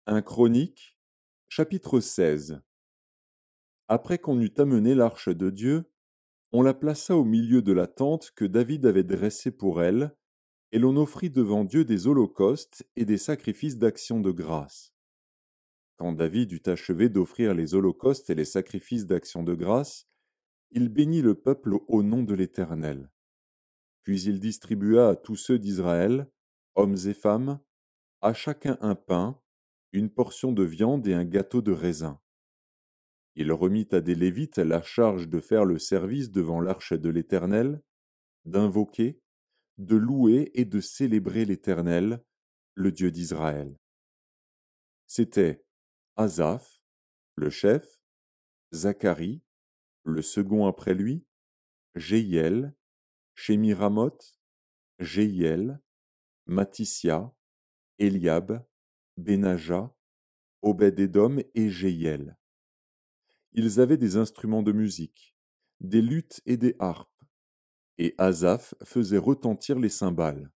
1 Chroniques, chapitre 16. Après qu'on eut amené l'arche de Dieu, on la plaça au milieu de la tente que David avait dressée pour elle, et l'on offrit devant Dieu des holocaustes et des sacrifices d'action de grâce. Quand David eut achevé d'offrir les holocaustes et les sacrifices d'action de grâce, il bénit le peuple au nom de l'Éternel. Puis il distribua à tous ceux d'Israël, hommes et femmes, à chacun un pain, une portion de viande et un gâteau de raisin. Il remit à des Lévites la charge de faire le service devant l'arche de l'Éternel, d'invoquer, de louer et de célébrer l'Éternel, le Dieu d'Israël. C'étaient Asaph, le chef, Zacharie, le second après lui, Jéhiel, Shémiramoth, Jéhiel, Matissia, Eliab, Benaja, Obed-Édom et Jéhiel. Ils avaient des instruments de musique, des luths et des harpes, et Asaph faisait retentir les cymbales.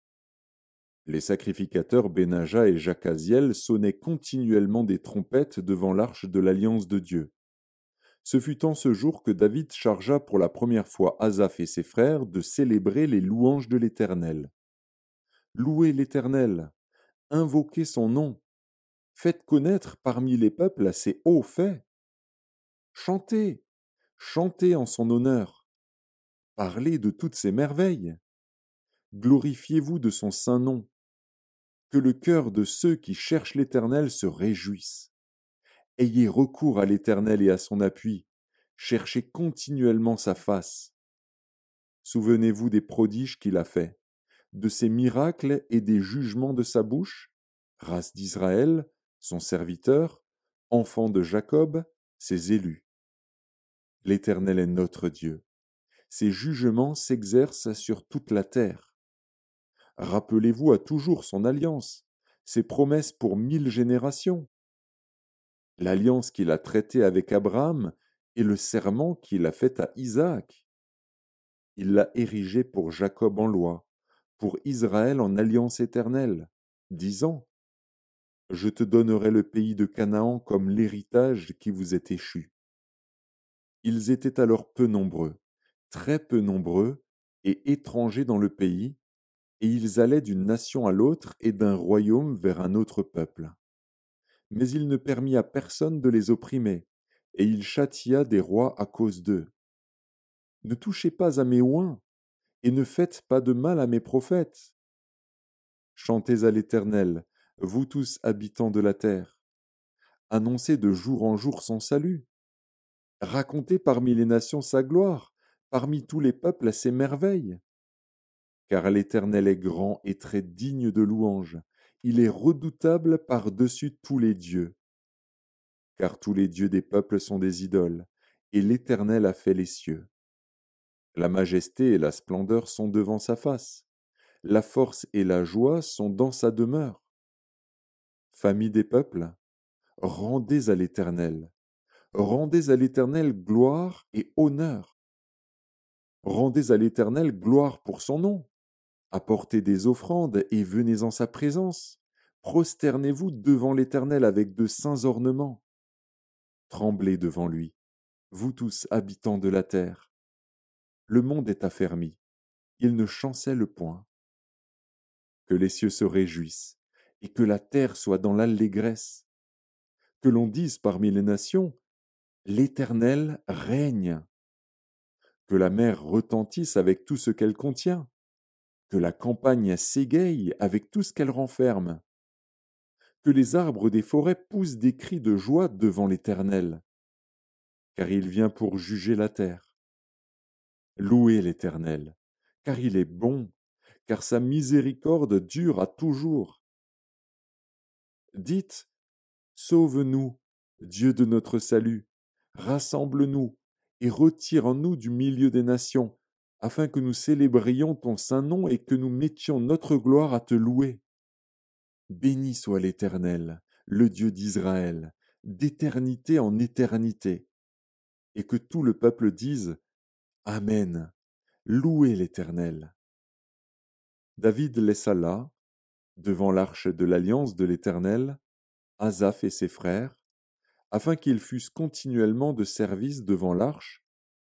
Les sacrificateurs Benaja et Jacaziel sonnaient continuellement des trompettes devant l'arche de l'alliance de Dieu. Ce fut en ce jour que David chargea pour la première fois Asaph et ses frères de célébrer les louanges de l'Éternel. Louez l'Éternel, invoquez son nom, faites connaître parmi les peuples ses hauts faits. Chantez, chantez en son honneur, parlez de toutes ses merveilles. Glorifiez-vous de son saint nom. Que le cœur de ceux qui cherchent l'Éternel se réjouisse. Ayez recours à l'Éternel et à son appui. Cherchez continuellement sa face. Souvenez-vous des prodiges qu'il a faits, de ses miracles et des jugements de sa bouche, race d'Israël, son serviteur, enfant de Jacob, ses élus. L'Éternel est notre Dieu. Ses jugements s'exercent sur toute la terre. Rappelez-vous à toujours son alliance, ses promesses pour 1000 générations, l'alliance qu'il a traitée avec Abraham et le serment qu'il a fait à Isaac. Il l'a érigé pour Jacob en loi, pour Israël en alliance éternelle, disant: Je te donnerai le pays de Canaan comme l'héritage qui vous est échu. Ils étaient alors peu nombreux, très peu nombreux, et étrangers dans le pays, et ils allaient d'une nation à l'autre et d'un royaume vers un autre peuple. Mais il ne permit à personne de les opprimer, et il châtia des rois à cause d'eux. Ne touchez pas à mes oins, et ne faites pas de mal à mes prophètes. Chantez à l'Éternel, vous tous habitants de la terre. Annoncez de jour en jour son salut. Racontez parmi les nations sa gloire, parmi tous les peuples ses merveilles. Car l'Éternel est grand et très digne de louange, il est redoutable par-dessus tous les dieux. Car tous les dieux des peuples sont des idoles, et l'Éternel a fait les cieux. La majesté et la splendeur sont devant sa face, la force et la joie sont dans sa demeure. Famille des peuples, rendez à l'Éternel gloire et honneur. Rendez à l'Éternel gloire pour son nom. Apportez des offrandes et venez en sa présence. Prosternez-vous devant l'Éternel avec de saints ornements. Tremblez devant lui, vous tous habitants de la terre. Le monde est affermi, il ne chancelle point. Que les cieux se réjouissent, et que la terre soit dans l'allégresse. Que l'on dise parmi les nations, l'Éternel règne. Que la mer retentisse avec tout ce qu'elle contient. Que la campagne s'égaye avec tout ce qu'elle renferme. Que les arbres des forêts poussent des cris de joie devant l'Éternel, car il vient pour juger la terre. Louez l'Éternel, car il est bon, car sa miséricorde dure à toujours. Dites, sauve-nous, Dieu de notre salut, rassemble-nous et retire-nous du milieu des nations, afin que nous célébrions ton saint nom et que nous mettions notre gloire à te louer. Béni soit l'Éternel, le Dieu d'Israël, d'éternité en éternité. Et que tout le peuple dise: Amen. Louez l'Éternel. David laissa là, devant l'arche de l'alliance de l'Éternel, Asaph et ses frères, afin qu'ils fussent continuellement de service devant l'arche,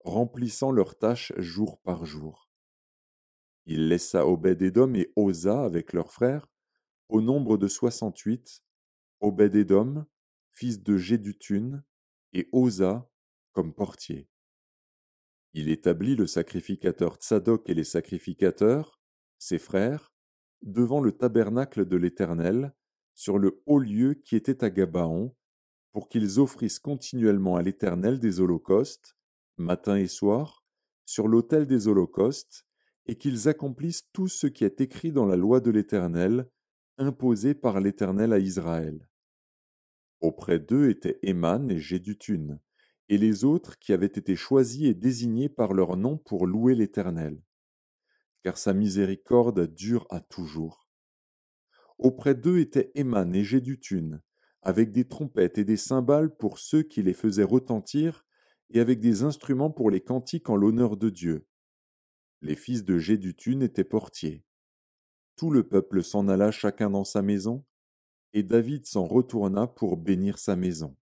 remplissant leurs tâches jour par jour. Il laissa Obed-Édom et Osa avec leurs frères, au nombre de 68, Obed-Édom, fils de Jéduthun, et Osa comme portier. Il établit le sacrificateur Tsadok et les sacrificateurs, ses frères, devant le tabernacle de l'Éternel, sur le haut lieu qui était à Gabaon, pour qu'ils offrissent continuellement à l'Éternel des holocaustes, matin et soir, sur l'autel des holocaustes, et qu'ils accomplissent tout ce qui est écrit dans la loi de l'Éternel, imposée par l'Éternel à Israël. Auprès d'eux étaient Éman et Jéduthun, et les autres qui avaient été choisis et désignés par leur nom pour louer l'Éternel, car sa miséricorde dure à toujours. Auprès d'eux étaient Éman et Jéduthun, avec des trompettes et des cymbales pour ceux qui les faisaient retentir, et avec des instruments pour les cantiques en l'honneur de Dieu. Les fils de Jéduthun étaient portiers. Tout le peuple s'en alla chacun dans sa maison, et David s'en retourna pour bénir sa maison.